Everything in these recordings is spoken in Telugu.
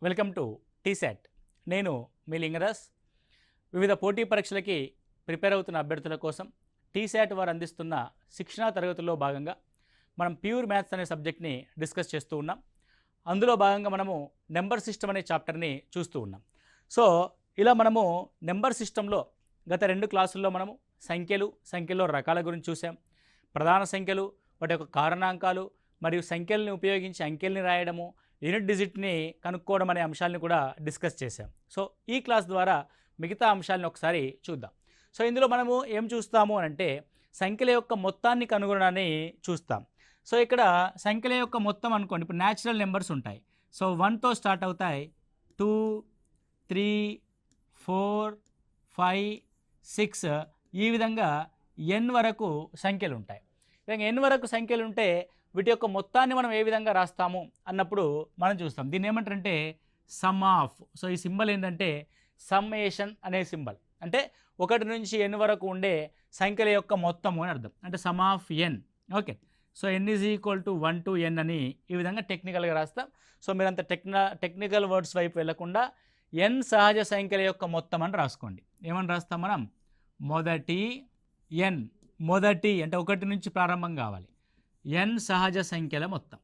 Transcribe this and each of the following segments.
Welcome to T-SAT. నేను మీ లింగరాజ్. వివిధ పోటీ పరీక్షలకి ప్రిపేర్ అవుతున్న అభ్యర్థుల కోసం టీశాట్ వారు అందిస్తున్న శిక్షణా తరగతుల్లో భాగంగా మనం ప్యూర్ మ్యాథ్స్ అనే సబ్జెక్ట్ని డిస్కస్ చేస్తూ ఉన్నాం. అందులో భాగంగా మనము నెంబర్ సిస్టమ్ అనే చాప్టర్ని చూస్తూ ఉన్నాం. సో ఇలా మనము నెంబర్ సిస్టంలో గత 2 క్లాసుల్లో మనము సంఖ్యలో రకాల గురించి చూసాం. ప్రధాన సంఖ్యలు, వాటి యొక్క కారణాంకాలు మరియు సంఖ్యల్ని ఉపయోగించి అంకెల్ని రాయడము, యూనిట్ డిజిట్ని కనుక్కోవడం అనే అంశాలను కూడా డిస్కస్ చేశాం. సో ఈ క్లాస్ ద్వారా మిగతా అంశాలను ఒకసారి చూద్దాం. సో ఇందులో మనము ఏం చూస్తాము అంటే సంఖ్యల యొక్క మొత్తాన్ని కనుగొనడాన్ని చూస్తాం. సో ఇక్కడ సంఖ్యల యొక్క మొత్తం అనుకోండి, ఇప్పుడు న్యాచురల్ నెంబర్స్ ఉంటాయి. సో 1తో స్టార్ట్ అవుతాయి, 2, 3, 4, 5, 6 ఈ విధంగా n వరకు సంఖ్యలు ఉంటాయి. విధంగా n వరకు సంఖ్యలు ఉంటే వీటి యొక్క మొత్తాన్ని మనం ఏ విధంగా రాస్తాము అన్నప్పుడు మనం చూస్తాం. దీన్ని ఏమంటారంటే సమ్ ఆఫ్. సో ఈ సింబల్ ఏంటంటే సమ్మేషన్ అనే సింబల్, అంటే 1 నుంచి n వరకు ఉండే సంఖ్యల యొక్క మొత్తము అని అర్థం, అంటే some of n. Okay, so n is equal to 1 to n అని ఈ విధంగా టెక్నికల్గా రాస్తాం. సో మీరంత టెక్నికల్ వర్డ్స్ వైపు వెళ్లకుండా n సహజ సంఖ్యల యొక్క మొత్తం అని రాసుకోండి. ఏమని రాస్తాం మనం? మొదటి n, మొదటి అంటే 1 నుంచి ప్రారంభం కావాలి. n సహజ సంఖ్యల మొత్తం,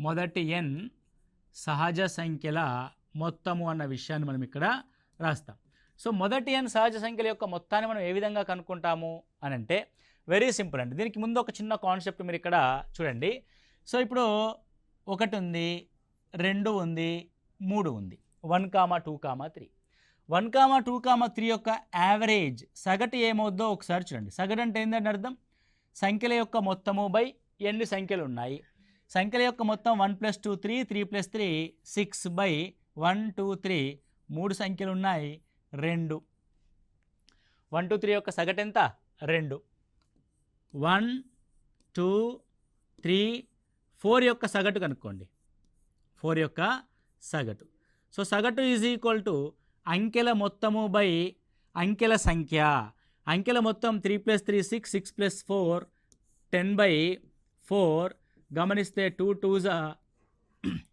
మొదటి n సహజ సంఖ్యల మొత్తము అన్న విషయాన్ని మనం ఇక్కడ రాస్తాం. సో మొదటి n సహజ సంఖ్యల యొక్క మొత్తాన్ని మనం ఏ విధంగా కనుక్కుంటాము అని అంటే వెరీ సింపుల్ అండి. దీనికి ముందు ఒక చిన్న కాన్సెప్ట్ మీరు ఇక్కడ చూడండి. సో ఇప్పుడు 1 ఉంది, 2 ఉంది, 3 ఉంది, 1, 2, 3. 1, 2, 3 యొక్క యావరేజ్ సగటు ఏమవుద్దో ఒకసారి చూడండి. సగటు అంటే ఏంటంటే అర్థం సంఖ్యల యొక్క మొత్తము బై ఎన్ని సంఖ్యలు ఉన్నాయి. సంఖ్యల యొక్క మొత్తం 1 + 2 3, 3 + 3 6 బై 1 2 3 3 సంఖ్యలు ఉన్నాయి, 2. 1 2 3 యొక్క సగటు ఎంత? 2. 1 2 3 4 యొక్క సగటు కనుక్కోండి. 4 యొక్క సగటు. సో సగటు ఈజ్ ఈక్వల్ టు అంకెల మొత్తము బై అంకెల సంఖ్య. అంకెల మొత్తం 3 + 3 6, 6 + 4 10 బై 4. గమనిస్తే 2 2s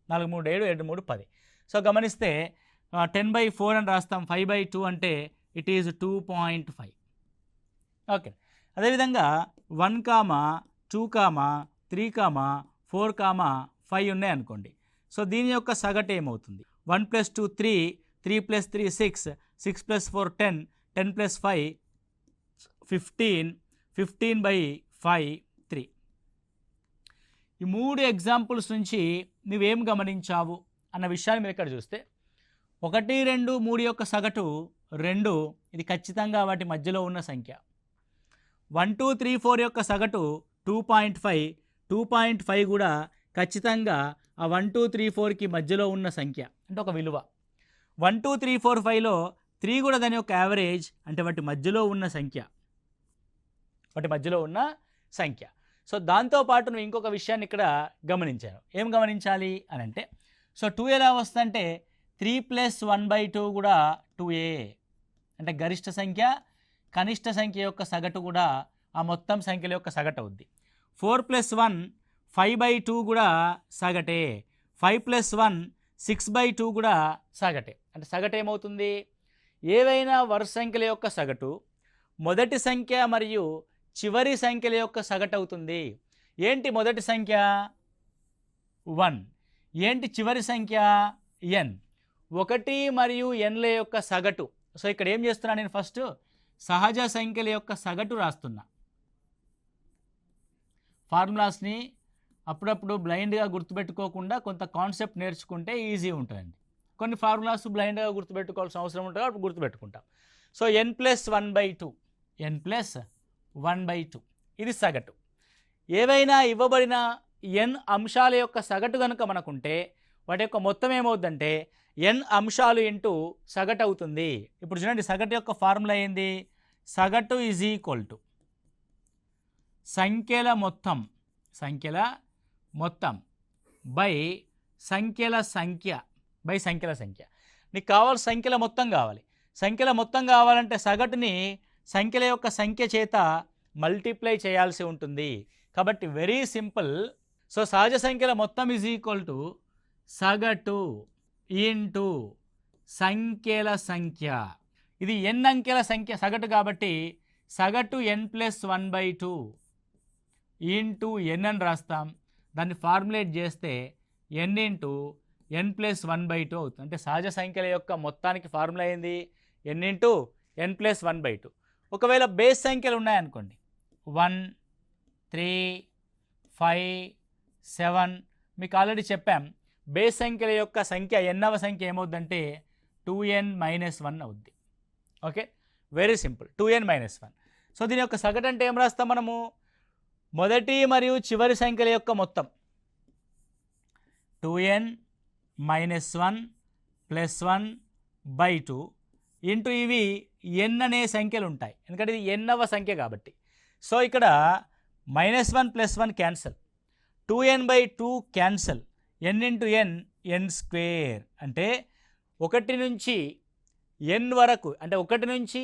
4 3 7 7 3 10. సో గమనిస్తే 10 బై 4 అని రాస్తాం. 5 బై 2 అంటే ఇట్ ఈజ్ 2.5. ఓకే, అదేవిధంగా 1, 2, 3, 4, 5 ఉన్నాయి అనుకోండి. సో దీని యొక్క సగటు ఏమవుతుంది? 1 + 2 3, 3 + 3 6, 6 + 4 10, 10 + 5 15, 15 బై 5 3. ఈ 3 ఎగ్జాంపుల్స్ నుంచి నువ్వేం గమనించావు అన్న విషయాన్ని మీరు ఇక్కడ చూస్తే 1 2 3 యొక్క సగటు 2, ఇది ఖచ్చితంగా వాటి మధ్యలో ఉన్న సంఖ్య. 1 2 3 4 యొక్క సగటు 2.5, 2.5 కూడా ఖచ్చితంగా ఆ 1 2 3 4కి మధ్యలో ఉన్న సంఖ్య, అంటే ఒక విలువ. 1 2 3 4 5లో 3 కూడా దాని యొక్క యావరేజ్, అంటే వాటి మధ్యలో ఉన్న సంఖ్య, వాటి మధ్యలో ఉన్న సంఖ్య. సో దాంతోపాటు నువ్వు ఇంకొక విషయాన్ని ఇక్కడ గమనించాను. ఏం గమనించాలి అని అంటే, సో 2 ఎలా వస్తుందంటే 3 + 1/2 కూడా 2a, అంటే గరిష్ట సంఖ్య కనిష్ట సంఖ్య యొక్క సగటు కూడా ఆ మొత్తం సంఖ్యల యొక్క సగటు అవుద్ది. 4 + 1 5/2 కూడా సగటే. 5 + 1 6/2 కూడా సగటే. అంటే సగటు ఏమవుతుంది? ఏవైనా వరుస సంఖ్యల యొక్క సగటు మొదటి సంఖ్య మరియు చివరి సంఖ్యల యొక్క సగటు అవుతుంది. ఏంటి మొదటి సంఖ్య? 1. ఏంటి చివరి సంఖ్య? n. 1 మరియు nల యొక్క సగటు. సో ఇక్కడ ఏం చేస్తున్నా నేను? ఫస్ట్ సహజ సంఖ్యల యొక్క సగటు రాస్తున్నా. ఫార్ములాస్ని అప్పుడప్పుడు బ్లైండ్గా గుర్తుపెట్టుకోకుండా కొంత కాన్సెప్ట్ నేర్చుకుంటే ఈజీ ఉంటుందండి. కొన్ని ఫార్ములాస్ బ్లైండ్గా గుర్తుపెట్టుకోవాల్సిన అవసరం ఉంటుంది, అప్పుడు గుర్తుపెట్టుకుంటాం. సో n + 1/2, n + 1/2 ఇది సగటు. ఏవైనా ఇవ్వబడిన n అంశాల యొక్క సగటు కనుక మనకుంటే వాటి యొక్క మొత్తం ఏమవుతుందంటే n అంశాలు ఇంటూ సగటు అవుతుంది. ఇప్పుడు చూడండి, సగటు యొక్క ఫార్ములా ఏంది? సగటు ఈజ్ ఈక్వల్ టు సంఖ్యల మొత్తం బై సంఖ్యల సంఖ్య. నీకు కావాలి సంఖ్యల మొత్తం కావాలి. సంఖ్యల మొత్తం కావాలంటే సగటుని సంఖ్యల యొక్క సంఖ్య చేత మల్టిప్లై చేయాల్సి ఉంటుంది. కాబట్టి వెరీ సింపుల్. సో సహజ సంఖ్యల మొత్తం ఈజ్ ఈక్వల్ టు సగటు ఇంటూ సంఖ్యల సంఖ్య. ఇది n అంకెల సంఖ్య సగటు కాబట్టి సగటు n+1/2 ఇంటూ n అని రాస్తాం. దాన్ని ఫార్ములేట్ చేస్తే n ఇంటూ n+1/2 అవుతుంది. అంటే సహజ సంఖ్యల యొక్క మొత్తానికి ఫార్ములా ఏంది? n into n+1/2. ఒకవేళ బేస్ సంఖ్యలు ఉన్నాయనుకోండి 1, 3, 5, 7 మీకు ఆల్రెడీ చెప్పాం. బేస్ సంఖ్యల యొక్క సంఖ్య ఎన్నవ సంఖ్య ఏమవుద్దంటే 2n-1 అవుద్ది. Okay, very simple, 2n-1. So దీని యొక్క సగటు అంటే ఏం రాస్తాం మనము? మొదటి మరియు చివరి సంఖ్యల యొక్క మొత్తం 2n-1 + 1/2 ఇంటూ ఇవి n అనే సంఖ్యలు ఉంటాయి, ఎందుకంటే ఇది nవ సంఖ్య కాబట్టి. సో ఇక్కడ -1 + 1 cancel, 2n/2 cancel, n into n square. అంటే 1 నుంచి n వరకు, అంటే 1 నుంచి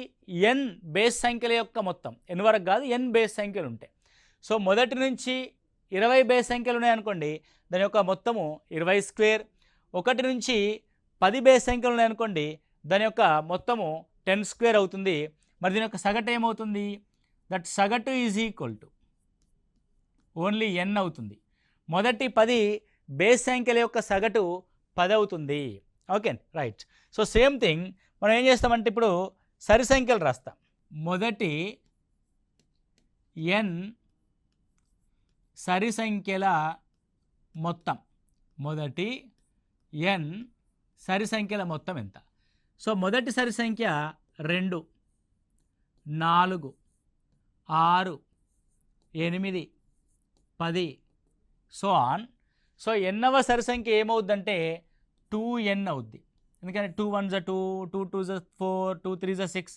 n బేస్ సంఖ్యల యొక్క మొత్తం, n వరకు కాదు, n బేస్ సంఖ్యలు ఉంటాయి. సో మొదటి నుంచి 20 బేస్ సంఖ్యలు ఉన్నాయనుకోండి, దాని యొక్క మొత్తము 20 స్క్వేర్. 1 నుంచి 10 బేస్ సంఖ్యలు ఉన్నాయనుకోండి, దాని యొక్క మొత్తము 10 స్క్వేర్ అవుతుంది. మరి దీని యొక్క సగటు ఏమవుతుంది? దట్ సగటు is equal to only n అవుతుంది. మొదటి 10 బేస్ సంఖ్యల యొక్క సగటు 10 అవుతుంది. Okay, right. So same thing మనం ఏం చేస్తామంటే ఇప్పుడు సరి సంఖ్యలు రాస్తాం. మొదటి n సరి సంఖ్యల మొత్తం, మొదటి n సరి సంఖ్యల మొత్తం ఎంత? సో మొదటి సరి సంఖ్య 2, 4, 6, 8, 10 సో ఆన్. సో ఎన్నవ సరి సంఖ్య ఏమవుద్దంటే 2n అవుద్ది. ఎందుకంటే 2 1s 2, 2 2s 4, 2 3s 6,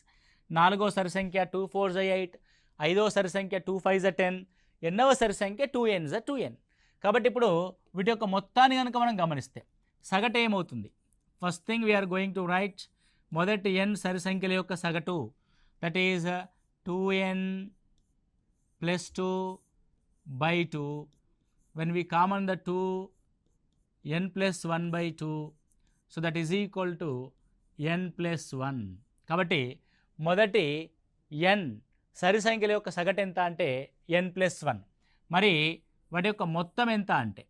4వ సరి సంఖ్య 2 4s 8, 5వ సరి సంఖ్య 2 5s 10, ఎన్నవ సరి సంఖ్య 2n's 2n. కాబట్టి ఇప్పుడు వీటి యొక్క మొత్తాన్ని కనుక మనం గమనిస్తే సగటు ఏమవుతుంది? First thing we are going to write మొదటి n సరి సంఖ్యల యొక్క సగటు, that is 2n + 2/2. when we common the 2n+1/2, so that is equal to n+1. కాబట్టి మొదటి n సరి సంఖ్యల యొక్క సగటు ఎంత అంటే n+1. మరి వాటి యొక్క మొత్తం ఎంత అంటే,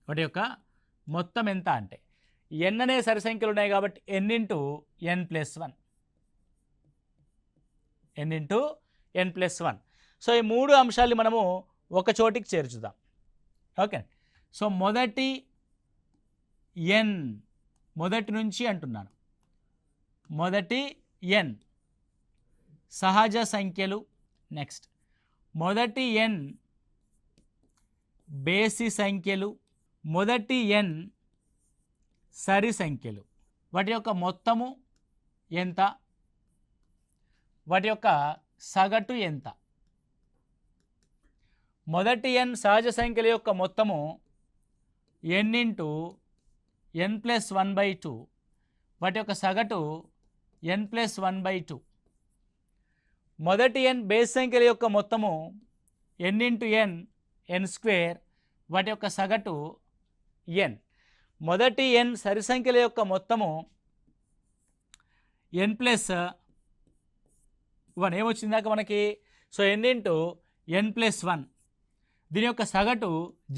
వాటి యొక్క మొత్తం ఎంత అంటే n అనే సరి సంఖ్యలు ఉన్నాయి కాబట్టి n into n+1, n into n+1. So ఈ మూడు అంశాలు మనము ఒక చోటికి చేర్చుదాం. ఓకే, సో మొదటి n, మొదటి నుంచి అంటున్నాను, మొదటి n సహజ సంఖ్యలు. నెక్స్ట్ మొదటి n బేసి సంఖ్యలు, మొదటి n సరి సంఖ్యలు. వాటి యొక్క మొత్తము ఎంత? వాటి యొక్క సగటు ఎంత? మొదటి n సహజ సంఖ్యల యొక్క మొత్తము n ఇంటూ n+1/2, వాటి యొక్క సగటు n+1/2. మొదటి n బేస్ సంఖ్యల యొక్క మొత్తము n ఇంటూ n స్క్వేర్, వాటి యొక్క సగటు n. మొదటి n సరి సంఖ్యల యొక్క మొత్తము n+1 ఏమొచ్చిందాక మనకి? సో n ఇంటూ n+1, దీని యొక్క సగటు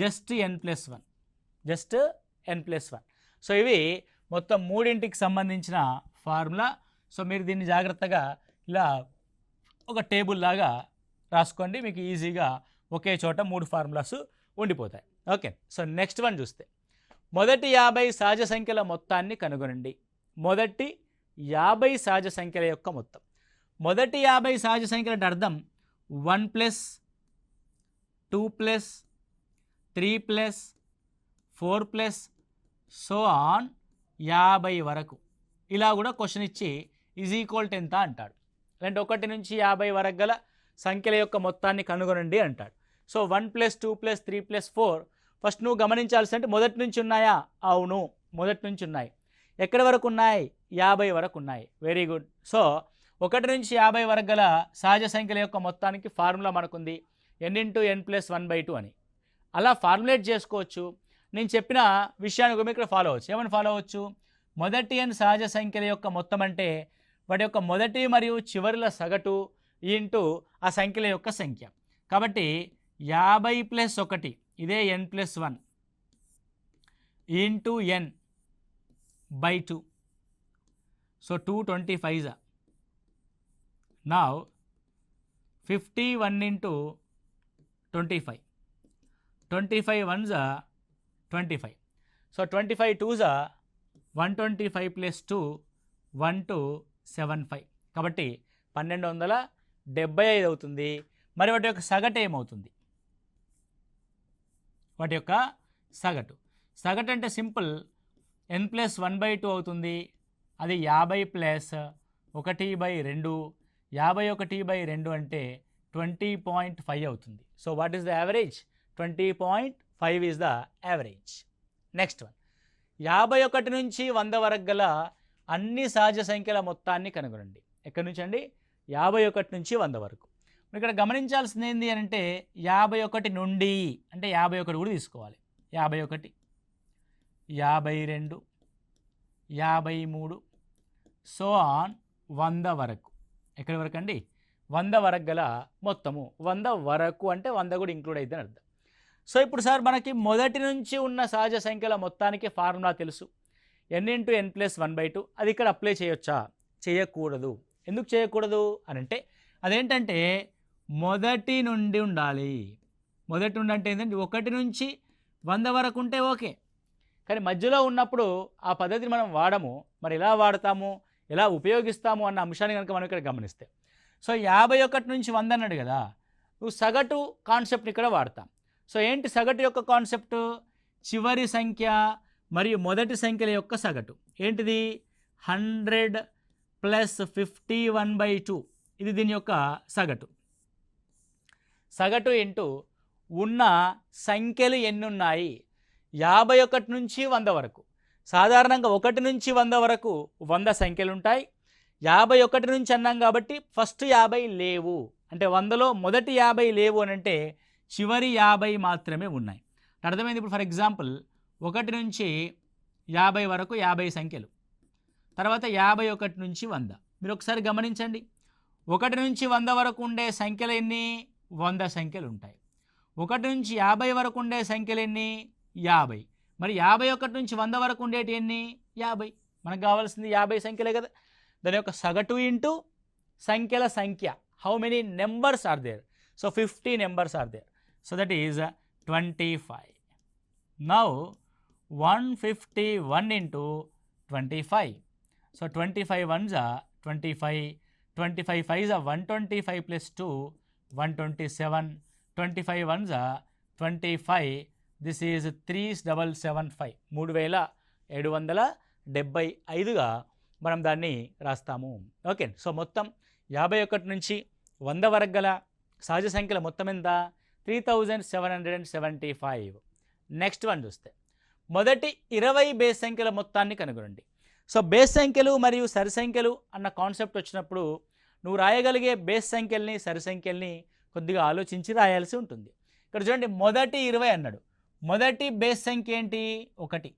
just n+1, just n+1. So ఇవి మొత్తం మూడింటికి సంబంధించిన ఫార్ములా. సో మీరు దీన్ని జాగ్రత్తగా ఇలా ఒక టేబుల్ లాగా రాసుకోండి, మీకు ఈజీగా ఒకే చోట 3 ఫార్ములాస్ ఉండిపోతాయి. ఓకే, సో నెక్స్ట్ వన్ చూస్తే మొదటి 50 సహజ సంఖ్యల మొత్తాన్ని కనుగొనండి. మొదటి 50 సహజ సంఖ్యల యొక్క మొత్తం. మొదటి 50 సహజ సంఖ్యల అంటే అర్థం 1 + 2 + 3 + 4 + సో ఆన్ 50 వరకు. ఇలా కూడా క్వశ్చన్ ఇచ్చి ఈజ్ ఈక్వల్ టు ఎంత అంటాడు. అంటే 1 నుంచి 50 వరకు గల సంఖ్యల యొక్క మొత్తాన్ని కనుగొనండి అంటాడు. సో 1 + 2 + 3 + 4 ఫస్ట్ నువ్వు గమనించాల్సి అంటే మొదటి నుంచి ఉన్నాయా? అవును, మొదటి నుంచి ఉన్నాయి. ఎక్కడి వరకు ఉన్నాయి? 50 వరకు ఉన్నాయి. Very good. సో 1 నుంచి 50 వరకు గల సహజ సంఖ్యల యొక్క మొత్తానికి ఫార్ములా మనకుంది n ఇంటూ n+1/2 అని. అలా ఫార్ములేట్ చేసుకోవచ్చు. నేను చెప్పిన విషయాన్ని కూడా ఇక్కడ ఫాలో అవచ్చు. ఏమని ఫాలో అవచ్చు? మొదటి n సహజ సంఖ్యల యొక్క మొత్తం అంటే వాటి యొక్క మొదటి మరియు చివరిల సగటు ఇంటూ ఆ సంఖ్యల యొక్క సంఖ్య. కాబట్టి 50 + 1 ఇదే n+1 into n/2. So 225. Now 51 into 25. 25 ones are 25. So 25 twos are 125 plus 2 1275. కాబట్టి 1275 అవుతుంది. మరి వాటి యొక్క సగటు ఏమవుతుంది? వాటి యొక్క సగటు అంటే సింపుల్ n+1/2 అవుతుంది. అది 50 ప్లస్ 1/2, 51/2 అంటే 20.5 అవుతుంది. So what is the average? 20.5 is the average. Next one, 51 నుంచి 100 వరకు గల అన్ని సహజ సంఖ్యల మొత్తాన్ని కనుగొనండి. ఎక్కడి నుంచి అండి? 51 నుంచి 100 వరకు. ఇక్కడ గమనించాల్సింది ఏంటి అని అంటే 51 నుండి అంటే 51 కూడా తీసుకోవాలి. 51, 52, 53 సో ఆన్ 100 వరకు. ఎక్కడి వరకు అండి? 100 వరకు గల మొత్తము. 100 వరకు అంటే 100 కూడా ఇంక్లూడ్ అవుతుందని అర్థం. సో ఇప్పుడు సార్ మనకి మొదటి నుంచి ఉన్న సహజ సంఖ్యల మొత్తానికి ఫార్ములా తెలుసు, n × n+1/2. అది ఇక్కడ అప్లై చేయొచ్చా? చేయకూడదు. ఎందుకు చేయకూడదు అని అంటే అదేంటంటే మొదటి నుండి ఉండాలి. మొదటి నుండి అంటే ఏంటంటే 1 నుంచి 100 వరకు ఉంటే ఓకే, కానీ మధ్యలో ఉన్నప్పుడు ఆ పద్ధతిని మనం వాడము. మరి ఎలా వాడతాము, ఎలా ఉపయోగిస్తాము అన్న అంశాన్ని కనుక మనం ఇక్కడ గమనిస్తే, సో 51 నుంచి 100 అన్నాడు కదా, నువ్వు సగటు కాన్సెప్ట్ ఇక్కడ వాడతాం. సో ఏంటి సగటు యొక్క కాన్సెప్ట్? చివరి సంఖ్య మరియు మొదటి సంఖ్యల యొక్క సగటు. ఏంటిది? 100 + 51/2. ఇది దీని యొక్క సగటు. సగటు ఇంటూ ఉన్న సంఖ్యలు ఎన్ని ఉన్నాయి? 51 నుంచి 100 వరకు. సాధారణంగా 1 నుంచి 100 వరకు 100 సంఖ్యలు ఉంటాయి. 51 నుంచి అన్నాం కాబట్టి ఫస్ట్ 50 లేవు. అంటే 100లో మొదటి 50 లేవు అని అంటే చివరి 50 మాత్రమే ఉన్నాయి. అర్థమైంది? ఇప్పుడు ఫర్ ఎగ్జాంపుల్ 1 నుంచి 50 వరకు 50 సంఖ్యలు, తర్వాత 51 నుంచి 100. మీరు ఒకసారి గమనించండి, 1 నుంచి 100 వరకు ఉండే సంఖ్యలు ఎన్ని? 100 సంఖ్యలు ఉంటాయి. 1 నుంచి 50 వరకు ఉండే సంఖ్యలు ఎన్ని? 50. మరి 51 నుంచి 100 వరకు ఉండేటి ఎన్ని? 50. మనకు కావాల్సింది 50 సంఖ్యలే కదా. దాని యొక్క సగటు ఇంటూ సంఖ్యల సంఖ్య. How many numbers are there? So 50 numbers are there. So that is 25. Now 151 into 25. సో 25 ones are 25. 25 fives are 125 plus 2 127. 25 ones are 25. This is 3775. 3775గా మనం దాన్ని రాస్తాము. ఓకే. సో మొత్తం 51 నుంచి 100 వరకు గల సహజ సంఖ్యల మొత్తం ఎంత? 3775. నెక్స్ట్ వన్ చూస్తే మొదటి 20 బేస్ సంఖ్యల మొత్తాన్ని కనుగొనండి. సో బేస్ సంఖ్యలు మరియు సరి సంఖ్యలు అన్న కాన్సెప్ట్ వచ్చినప్పుడు నువ్వు రాయగలిగే బేస్ సంఖ్యల్ని సరి సంఖ్యల్ని కొద్దిగా ఆలోచించి రాయాల్సి ఉంటుంది. ఇక్కడ చూడండి, మొదటి 20 అన్నాడు. మొదటి బేస్ సంఖ్య ఏంటి? 1.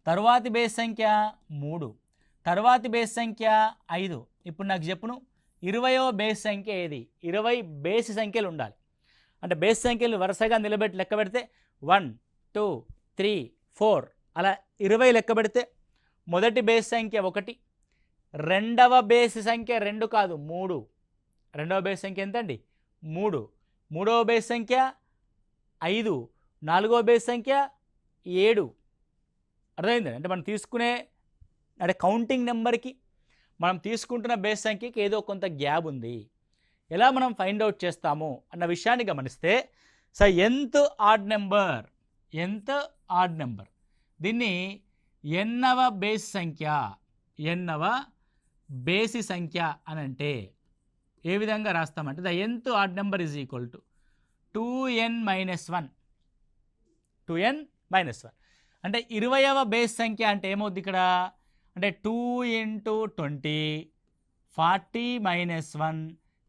తరువాతి బేస్ సంఖ్య 3. తరువాతి బేస్ సంఖ్య 5. ఇప్పుడు నాకు చెప్పును, 20వ బేస్ సంఖ్య ఏది? 20 బేస్ సంఖ్యలు ఉండాలి. అంటే బేస్ సంఖ్యలు వరుసగా నిలబెట్టి లెక్క పెడితే 1 2 3 4 అలా 20 లెక్క పెడితే మొదటి బేస్ సంఖ్య 1, రెండవ బేస్ సంఖ్య 2 కాదు 3. రెండవ బేస్ సంఖ్య ఎంత అండి? 3. మూడవ బేస్ సంఖ్య 5. నాలుగవ బేస్ సంఖ్య 7. అర్థమైంది? అంటే మనం తీసుకునే అంటే కౌంటింగ్ నెంబర్కి మనం తీసుకుంటున్న బేస్ సంఖ్యకి ఏదో కొంత గ్యాప్ ఉంది. ఎలా మనం ఫైండ్ అవుట్ చేస్తాము అన్న విషయాన్ని గమనిస్తే, సో nth ఆడ్ నెంబర్ దీన్ని nవ బేస్ సంఖ్య, nవ బేసి సంఖ్య అని అంటే ఏ విధంగా రాస్తామంటే the nth odd number is equal to 2n - 1. 2n - 1 అంటే 20వ బేస్ సంఖ్య అంటే ఏమవుద్ది ఇక్కడ అంటే 2 × 20 40 - 1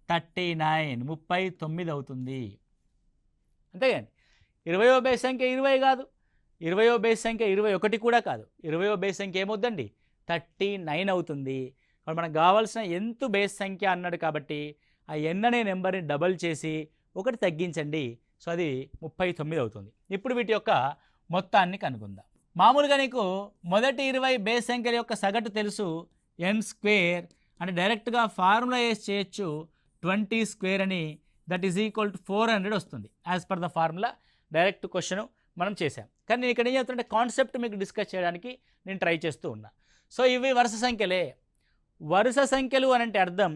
39 39 అవుతుంది. అంతే కానీ 20వ బేస్ సంఖ్య 20 కాదు, 20వ బేస్ సంఖ్య 21 కూడా కాదు, 20వ బేస్ సంఖ్య ఏమవుద్దండి 39 అవుతుంది. ఇప్పుడు మనకు కావాల్సిన ఎంత బేస్ సంఖ్య అన్నాడు కాబట్టి ఆ n అనే నెంబర్ని డబల్ చేసి ఒకటి తగ్గించండి. సో అది 39 అవుతుంది. ఇప్పుడు వీటి యొక్క మొత్తాన్ని కనుక్కుందాం. మామూలుగా నీకు మొదటి 20 బేస్ సంఖ్యల యొక్క సగటు తెలుసు n² అంటే డైరెక్ట్గా ఫార్ములా వేసి చేయొచ్చు 20² అని, దట్ ఈజ్ ఈక్వల్ టు 400 వస్తుంది. As per the formula direct question మనం చేసాం. కానీ నేను ఇక్కడ ఏం చెప్తుంటే కాన్సెప్ట్ మీకు డిస్కస్ చేయడానికి నేను ట్రై చేస్తూ ఉన్నా. సో ఇవి వరుస సంఖ్యలే. వరుస సంఖ్యలు అని అంటే అర్థం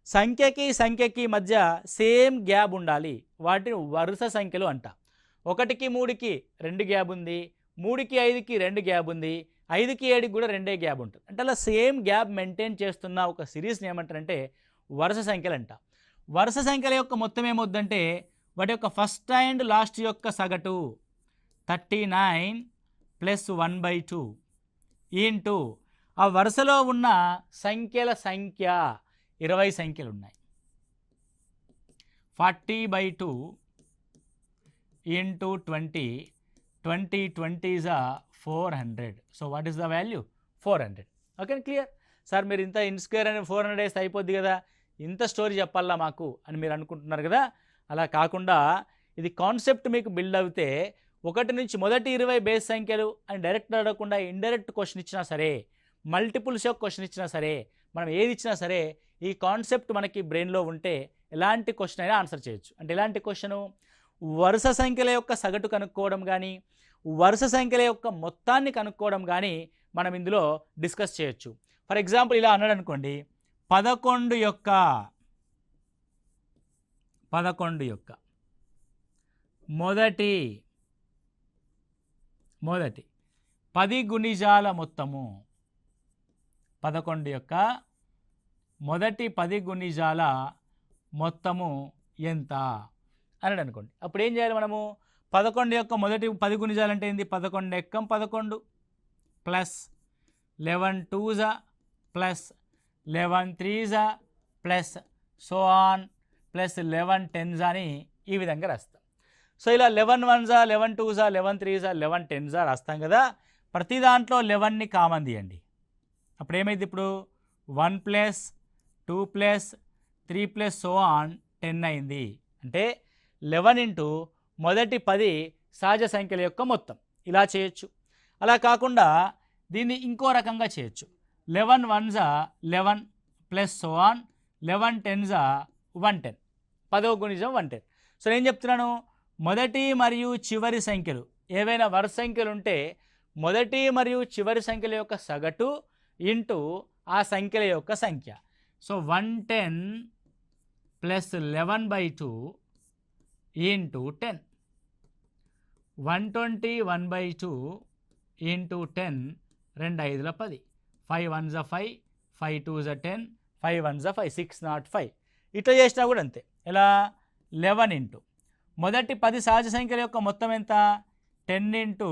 సంఖ్యకి సంఖ్యకి మధ్య సేమ్ గ్యాప్ ఉండాలి, వాటిని వరుస సంఖ్యలు అంట. 1కి 3కి 2 గ్యాప్ ఉంది, 3కి 5కి 2 గ్యాప్ ఉంది, 5కి 7కి కూడా 2 గ్యాప్ ఉంటుంది. అంటే అలా సేమ్ గ్యాప్ మెయింటైన్ చేస్తున్న ఒక సిరీస్ని ఏమంటారంటే వరుస సంఖ్యలు అంట. వరుస సంఖ్యల యొక్క మొత్తం ఏమవుద్దంటే వాటి యొక్క ఫస్ట్ అండ్ లాస్ట్ యొక్క సగటు 39 ప్లస్ 1/2 ఇంటూ ఆ వరుసలో ఉన్న సంఖ్యల సంఖ్య 20 సంఖ్యలు ఉన్నాయి, 40/2 into 20, 20 is 400. So what is the value 400. Okay clear sir, మీరు ఇంత n² అని 400 వేస్తే అయిపోద్ది కదా, ఇంత స్టోరీ చెప్పాలా మాకు అని మీరు అనుకుంటున్నారు కదా. అలా కాకుండా ఇది కాన్సెప్ట్ మీకు బిల్డ్ అవుతే 1 నుంచి మొదటి 20 బేస్ సంఖ్యలు అని డైరెక్ట్ అడగకుండా ఇండైరెక్ట్ క్వశ్చన్ ఇచ్చినా సరే, మల్టిపుల్స్ యొక్క క్వశ్చన్ ఇచ్చినా సరే, మనం ఏది ఇచ్చినా సరే ఈ కాన్సెప్ట్ మనకి బ్రెయిన్లో ఉంటే ఎలాంటి క్వశ్చన్ అయినా ఆన్సర్ చేయొచ్చు. అంటే ఎలాంటి క్వశ్చను, వరుస సంఖ్యల యొక్క సగటు కనుక్కోవడం కానీ వరుస సంఖ్యల యొక్క మొత్తాన్ని కనుక్కోవడం కానీ మనం ఇందులో డిస్కస్ చేయొచ్చు. ఫర్ ఎగ్జాంపుల్ ఇలా అన్నాడు అనుకోండి, 11 యొక్క మొదటి 10 గుణిజాల మొత్తము, 11 యొక్క మొదటి 10 గుణిజాల మొత్తము ఎంత అని అనుకోండి. అప్పుడు ఏం చేయాలి మనము, 11 యొక్క మొదటి 10 గుణిజాలు అంటే ఏంది, 11 ఎక్కం 11 plus 11 2s plus 11 3s plus so on plus 11 10s అని ఈ విధంగా రాస్తాం. సో ఇలా 11 1s 11 2s 11 3s 11 10s రాస్తాం కదా. ప్రతి దాంట్లో 11ని కామన్ తీయండి. అప్పుడు ఏమైంది, ఇప్పుడు 1 plus 2 plus 3 plus so on 10 అయింది. అంటే 11 ఇంటూ మొదటి 10 సహజ సంఖ్యల యొక్క మొత్తం ఇలా చేయొచ్చు. అలా కాకుండా దీన్ని ఇంకో రకంగా చేయొచ్చు. 11 1s 11 plus so on 11 10s 110, 10వ గుణిజం 110. సో నేను చెప్తున్నాను, మొదటి మరియు చివరి సంఖ్యలు ఏవైనా వరుస సంఖ్యలు ఉంటే మొదటి మరియు చివరి సంఖ్యల యొక్క సగటు ఇంటూ ఆ సంఖ్యల యొక్క సంఖ్య. So 110 plus 11/2 into 10, 120 1/2 into 10, 2 5 10, 5 1s 5, 5 2s 10, 5 1s 5, 605. ఇట్లా చేసినా కూడా అంతే. ఇలా 11 ఇంటూ మొదటి 10 సహజ సంఖ్యల యొక్క మొత్తం ఎంత, 10 ఇంటూ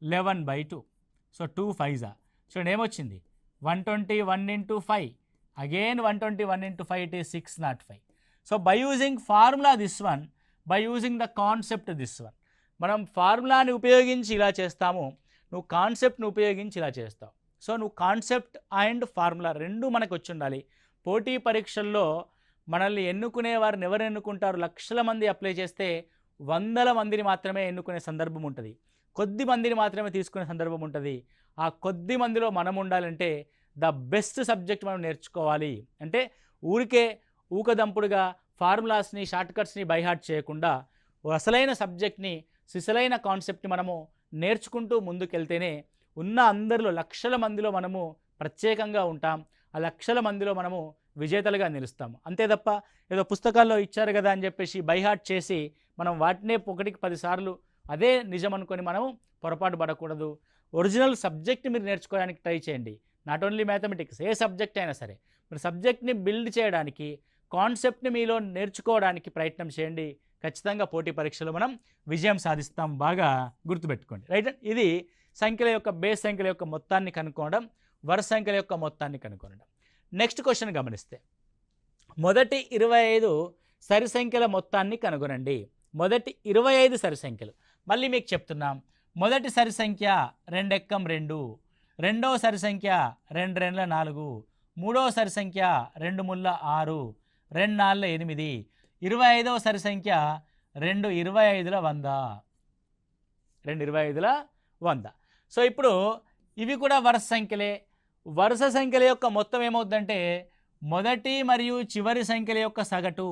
11/2. So 2 5s. చూడండి ఏమొచ్చింది, 120 1 into 5, again 120 1 into 5, it is 605. So by using formula this one, by using the concept this one, మనం ఫార్ములాని ఉపయోగించి ఇలా చేస్తాము, నువ్వు కాన్సెప్ట్ని ఉపయోగించి ఇలా చేస్తావు. సో నువ్వు కాన్సెప్ట్ అండ్ ఫార్ములా రెండు మనకు వచ్చి ఉండాలి. పోటీ పరీక్షల్లో మనల్ని ఎన్నుకునే వారిని ఎవరు ఎన్నుకుంటారు, లక్షల మంది అప్లై చేస్తే 100 మందిని మాత్రమే ఎన్నుకునే సందర్భం ఉంటుంది, కొద్ది మందిని మాత్రమే తీసుకునే సందర్భం ఉంటుంది. ఆ కొద్ది మందిలో మనం ఉండాలంటే ద బెస్ట్ సబ్జెక్ట్ మనం నేర్చుకోవాలి. అంటే ఊరికే ఊకదంపుడుగా ఫార్ములాస్ని షార్ట్కట్స్ని బైహార్ట్ చేయకుండా అసలైన సబ్జెక్ట్ని సిసలైన కాన్సెప్ట్ని మనము నేర్చుకుంటూ ముందుకెళ్తేనే ఉన్న అందరిలో లక్షల మందిలో మనము ప్రత్యేకంగా ఉంటాం, ఆ లక్షల మందిలో మనము విజేతలుగా నిలుస్తాము. అంతే తప్ప ఏదో పుస్తకాల్లో ఇచ్చారు కదా అని చెప్పేసి బైహార్ట్ చేసి మనం వాటినే 1కి 10 సార్లు అదే నిజం అనుకొని మనము పొరపాటు పడకూడదు. ఒరిజినల్ సబ్జెక్ట్ మీరు నేర్చుకోవడానికి ట్రై చేయండి. Not only mathematics, A subject అయినా సరే మీరు సబ్జెక్ట్ని బిల్డ్ చేయడానికి, కాన్సెప్ట్ని మీలో నేర్చుకోవడానికి ప్రయత్నం చేయండి. ఖచ్చితంగా పోటీ పరీక్షలో మనం విజయం సాధిస్తాం. బాగా గుర్తుపెట్టుకోండి, రైట్. ఇది సంఖ్యల యొక్క బేస్ సంఖ్యల యొక్క మొత్తాన్ని కనుక్కోవడం, వరుస సంఖ్యల యొక్క మొత్తాన్ని కనుక్కోవడం. నెక్స్ట్ క్వశ్చన్ గమనిస్తే, మొదటి 25 సరి సంఖ్యల మొత్తాన్ని కనుగొనండి. మొదటి 25 సరి సంఖ్యలు, మళ్ళీ మీకు చెప్తున్నాం. మొదటి సరి సంఖ్య 2 ఎక్కం 2, రెండవ సరి సంఖ్య 2 రెండ్ల 4, మూడవ సరి సంఖ్య 2 ముళ్ళ 6, 2 నాళ్ళ 8, 25వ సరి సంఖ్య 2 25ల 100, 2 25ల 100. సో ఇప్పుడు ఇవి కూడా వరుస సంఖ్యలే. వరుస సంఖ్యల యొక్క మొత్తం ఏమవుతుందంటే మొదటి మరియు చివరి సంఖ్యల యొక్క సగటు,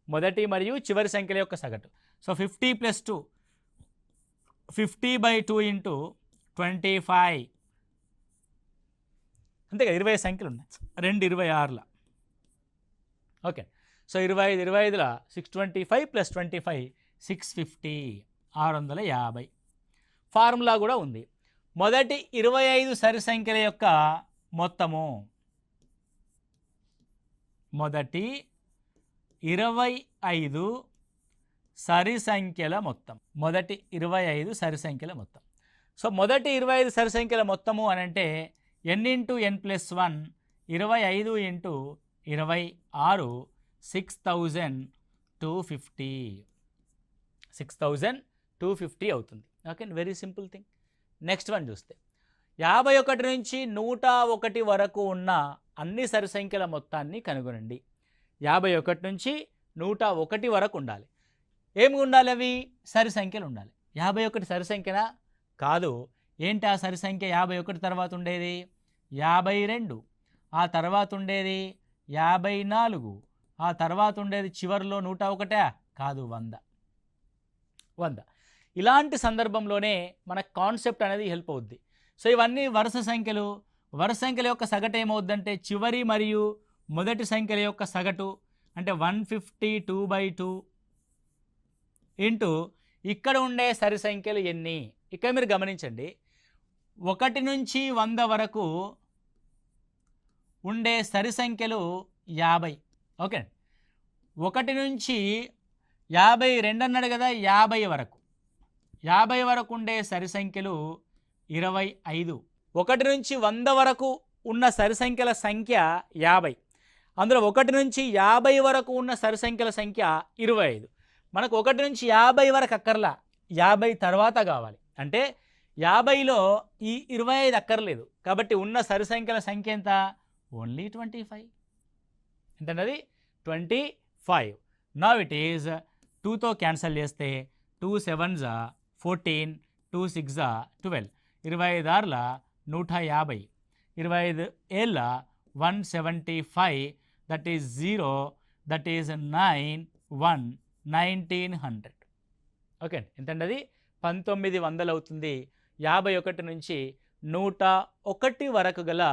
మొదటి మరియు చివరి సంఖ్యల యొక్క సగటు. సో 50 + 2, 50/2 ఇంటూ 25, అంతే కదా, 20 సంఖ్యలు ఉన్నాయి, 2 26ల. ఓకే, సో 25 25ల 625 + 25 650, 650. ఫార్ములా కూడా ఉంది. మొదటి 25 సరి సంఖ్యల యొక్క మొత్తము, మొదటి 25 సరి సంఖ్యల మొత్తం, మొదటి 25 సరి సంఖ్యల మొత్తం. సో మొదటి 25 సరి సంఖ్యల మొత్తము అని అంటే n × n+1, 25 × 26, 6250, 6250 అవుతుంది. Okay, very simple thing. Next one చూస్తే 51 నుంచి 101 వరకు ఉన్న అన్ని సరి సంఖ్యల మొత్తాన్ని కనుగొనండి. 51 నుంచి 101 వరకు ఉండాలి. ఏమి ఉండాలి? అవి సరి సంఖ్యలు ఉండాలి. 51 సరి సంఖ్యనా? కాదు. ఏంటి ఆ సరి సంఖ్య? 51 తర్వాత ఉండేది 52, ఆ తర్వాత ఉండేది 54, ఆ తర్వాత ఉండేది చివరిలో 101 కాదు, 100. ఇలాంటి సందర్భంలోనే మన కాన్సెప్ట్ అనేది హెల్ప్ అవుద్ది. సో ఇవన్నీ వరుస సంఖ్యలు. వరుస సంఖ్యల యొక్క సగటు ఏమవుద్దంటే చివరి మరియు మొదటి సంఖ్యల యొక్క సగటు అంటే 152/2 ఇంటూ ఇక్కడ ఉండే సరి సంఖ్యలు ఎన్ని. ఇక్కడ మీరు గమనించండి, 1 నుంచి 100 వరకు ఉండే సరి సంఖ్యలు 50. ఓకే, 1 నుంచి 52 అన్నాడు కదా, 50 వరకు, 50 వరకు ఉండే సరి సంఖ్యలు 25. 1 నుంచి 100 వరకు ఉన్న సరి సంఖ్యల సంఖ్య 50. అందులో 1 నుంచి 50 వరకు ఉన్న సరి సంఖ్యల సంఖ్య 25. మనకు 1 నుంచి 50 వరకు అక్కర్లా, 50 తర్వాత కావాలి. అంటే 50లో ఈ 25 అక్కర్లేదు. కాబట్టి ఉన్న సరి సంఖ్యల సంఖ్య ఎంత? ఓన్లీ 25. ఎంతన్నది? 25. నౌ ఇట్ ఈజ్ 2తో క్యాన్సల్ చేస్తే 2 7s 14, 2 6 12, 25 150, 25 ఏళ్ళ 175, that is 0, that is 1900. Okay, ఎంతండి? అది 1900 అవుతుంది. 51 నుంచి 101 వరకు గల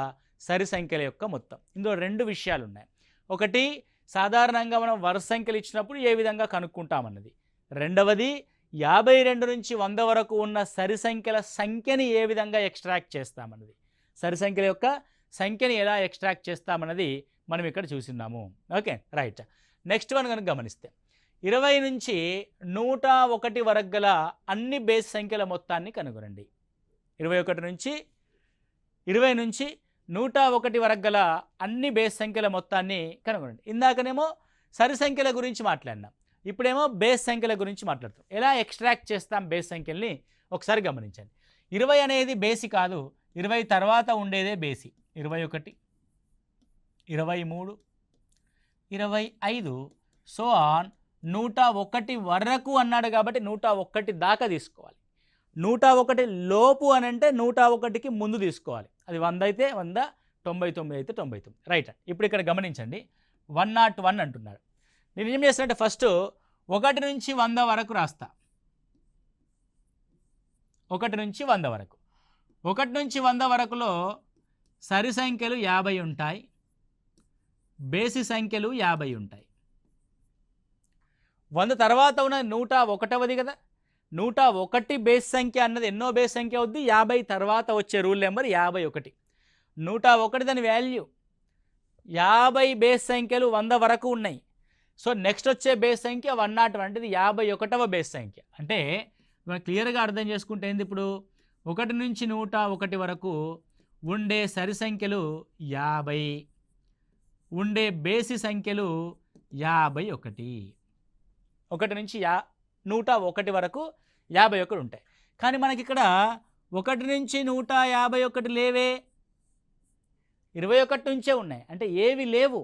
సరి సంఖ్యల యొక్క మొత్తం. ఇందులో 2 విషయాలు ఉన్నాయి. ఒకటి, సాధారణంగా మనం వరుస సంఖ్యలు ఇచ్చినప్పుడు ఏ విధంగా కనుక్కుంటామన్నది. రెండవది, 52 నుంచి 100 వరకు ఉన్న సరి సంఖ్యల సంఖ్యని ఏ విధంగా ఎక్స్ట్రాక్ట్ చేస్తామన్నది. సరి సంఖ్యల యొక్క సంఖ్యని ఎలా ఎక్స్ట్రాక్ట్ చేస్తామన్నది మనం ఇక్కడ చూసినాము. Okay, right. నెక్స్ట్ వన్ కనుక గమనిస్తే 20 నుంచి 101 వరకు గల అన్ని బేస్ సంఖ్యల మొత్తాన్ని కనుగొనండి. 20 నుంచి 101 వరకు గల అన్ని బేస్ సంఖ్యల మొత్తాన్ని కనుగొనండి. ఇందాకనేమో సరి సంఖ్యల గురించి మాట్లాడినాం, ఇప్పుడేమో బేస్ సంఖ్యల గురించి మాట్లాడుతాం. ఎలా ఎక్స్ట్రాక్ట్ చేస్తాం బేస్ సంఖ్యల్ని ఒకసారి గమనించండి. 20 అనేది బేసి కాదు, 20 తర్వాత ఉండేదే బేసి. 21, 23, 25 సో ఆన్ 101 వరకు అన్నాడు కాబట్టి 101 దాకా తీసుకోవాలి. 101 లోపు అని అంటే 101కి ముందు తీసుకోవాలి. అది 100 అయితే 100, 99 అయితే 99. రైట్. ఇప్పుడు ఇక్కడ గమనించండి, 101 అంటున్నాడు. నేను ఏం చేస్తానంటే ఫస్ట్ 1 నుంచి 100 వరకు రాస్తా. 1 నుంచి 100 వరకు. 1 నుంచి 100 వరకులో సరి సంఖ్యలు 50 ఉంటాయి, బేసి సంఖ్యలు 50 ఉంటాయి. 100 తర్వాత ఉన్న 101ది కదా, 101 బేస్ సంఖ్య అన్నది ఎన్నో బేస్ సంఖ్య అవుద్ది? 50 తర్వాత వచ్చే రూల్ నెంబర్ 51. 101 దాని వాల్యూ. 50 బేస్ సంఖ్యలు 100 వరకు ఉన్నాయి. సో నెక్స్ట్ వచ్చే బేస్ సంఖ్య 101ది 51వ బేస్ సంఖ్య. అంటే మనం క్లియర్గా అర్థం చేసుకుంటే ఏంది, ఇప్పుడు 1 నుంచి 101 వరకు ఉండే సరి సంఖ్యలు 50, ఉండే బేసి సంఖ్యలు 51. 1 నుంచి 101 వరకు 51 ఉంటాయి. కానీ మనకి ఇక్కడ 1 నుంచి 151 లేవే, 21 నుంచే ఉన్నాయి. అంటే ఏవి లేవు,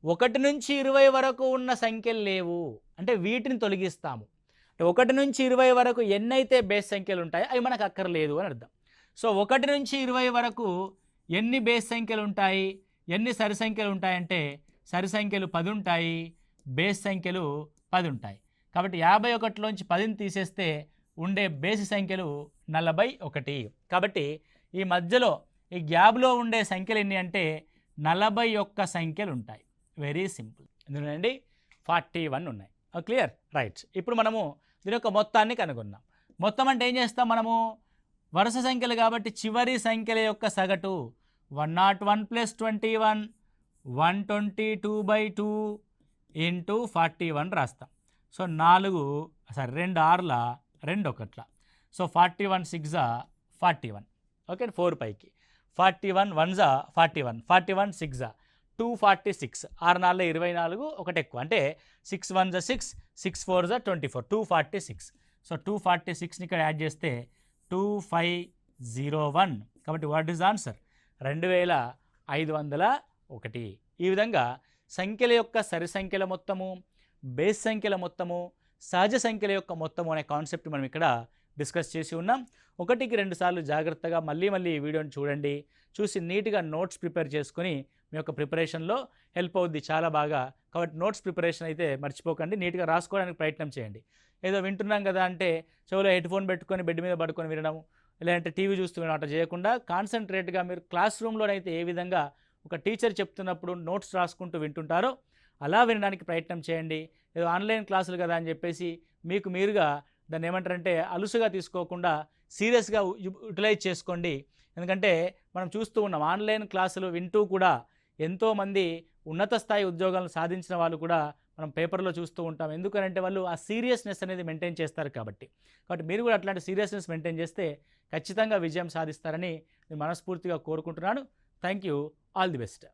1 నుంచి 20 వరకు ఉన్న సంఖ్యలు లేవు, అంటే వీటిని తొలగిస్తాము. అంటే 1 నుంచి 20 వరకు ఎన్నైతే బేస్ సంఖ్యలు ఉంటాయో అవి మనకు అక్కర్లేదు అని అర్థం. సో 1 నుంచి 20 వరకు ఎన్ని బేస్ సంఖ్యలు ఉంటాయి, ఎన్ని సరి సంఖ్యలు ఉంటాయంటే సరి సంఖ్యలు 10 ఉంటాయి, బేస్ సంఖ్యలు 10 ఉంటాయి. కాబట్టి 51లోంచి 10ని తీసేస్తే ఉండే బేసి సంఖ్యలు 41. కాబట్టి ఈ మధ్యలో ఈ గ్యాప్లో ఉండే సంఖ్యలు ఎన్ని అంటే 41 సంఖ్యలు ఉంటాయి. Very simple. ఎందుకండి 41 ఉన్నాయి. క్లియర్? రైట్. ఇప్పుడు మనము దీని యొక్క మొత్తాన్ని కనుగొన్నాం. మొత్తం అంటే ఏం చేస్తాం మనము, వరుస సంఖ్యలు కాబట్టి చివరి సంఖ్యల యొక్క సగటు 101 + 21 122/2 ఇంటూ 41 రాస్తాం. సో 2 6ల 2 1ల. సో 41 6 41. ఓకే, 4 పైకి 41 1 41, 41 6 246, 6 4 24, ఒకటి ఎక్కువ అంటే 6 1 6, 6 4 24, 246. సో 246ని ఇక్కడ యాడ్ చేస్తే 2501. కాబట్టి వాట్ ఈజ్ ఆన్సర్? 2501. ఈ విధంగా సంఖ్యల యొక్క సరి సంఖ్యల మొత్తము, బేస్ సంఖ్యల మొత్తము, సహజ సంఖ్యల యొక్క మొత్తము అనే కాన్సెప్ట్ మనం ఇక్కడ డిస్కస్ చేసి ఉన్నాం. 1కి 2 సార్లు జాగ్రత్తగా మళ్ళీ ఈ వీడియోని చూడండి. చూసి నీట్గా నోట్స్ ప్రిపేర్ చేసుకొని మీ యొక్క ప్రిపరేషన్లో హెల్ప్ అవుద్ది చాలా బాగా. కాబట్టి నోట్స్ ప్రిపరేషన్ అయితే మర్చిపోకండి, నీట్గా రాసుకోవడానికి ప్రయత్నం చేయండి. ఏదో వింటున్నాం కదా అంటే చెవిలో హెడ్ ఫోన్ పెట్టుకొని బెడ్ మీద పడుకొని వినడం, లేదంటే టీవీ చూస్తూ వినడం అట్లా చేయకుండా కాన్సన్ట్రేట్గా మీరు క్లాస్ రూమ్లోనైతే ఏ విధంగా ఒక టీచర్ చెప్తున్నప్పుడు నోట్స్ రాసుకుంటూ వింటుంటారో అలా వినడానికి ప్రయత్నం చేయండి. ఏదో ఆన్లైన్ క్లాసులు కదా అని చెప్పేసి మీకు మీరుగా దాన్ని ఏమంటారంటే అలుసుగా తీసుకోకుండా సీరియస్గా యూటిలైజ్ చేసుకోండి. ఎందుకంటే మనం చూస్తూ ఉన్నాం ఆన్లైన్ క్లాసులు వింటూ కూడా ఎంతోమంది ఉన్నత స్థాయి ఉద్యోగాలను సాధించిన వాళ్ళు కూడా మనం పేపర్లో చూస్తూ ఉంటాం. ఎందుకనంటే వాళ్ళు ఆ సీరియస్నెస్ అనేది మెయింటైన్ చేస్తారు కాబట్టి మీరు కూడా అట్లాంటి సీరియస్నెస్ మెయింటైన్ చేస్తే ఖచ్చితంగా విజయం సాధిస్తారని నేను మనస్ఫూర్తిగా కోరుకుంటున్నాను. Thank you. All the best.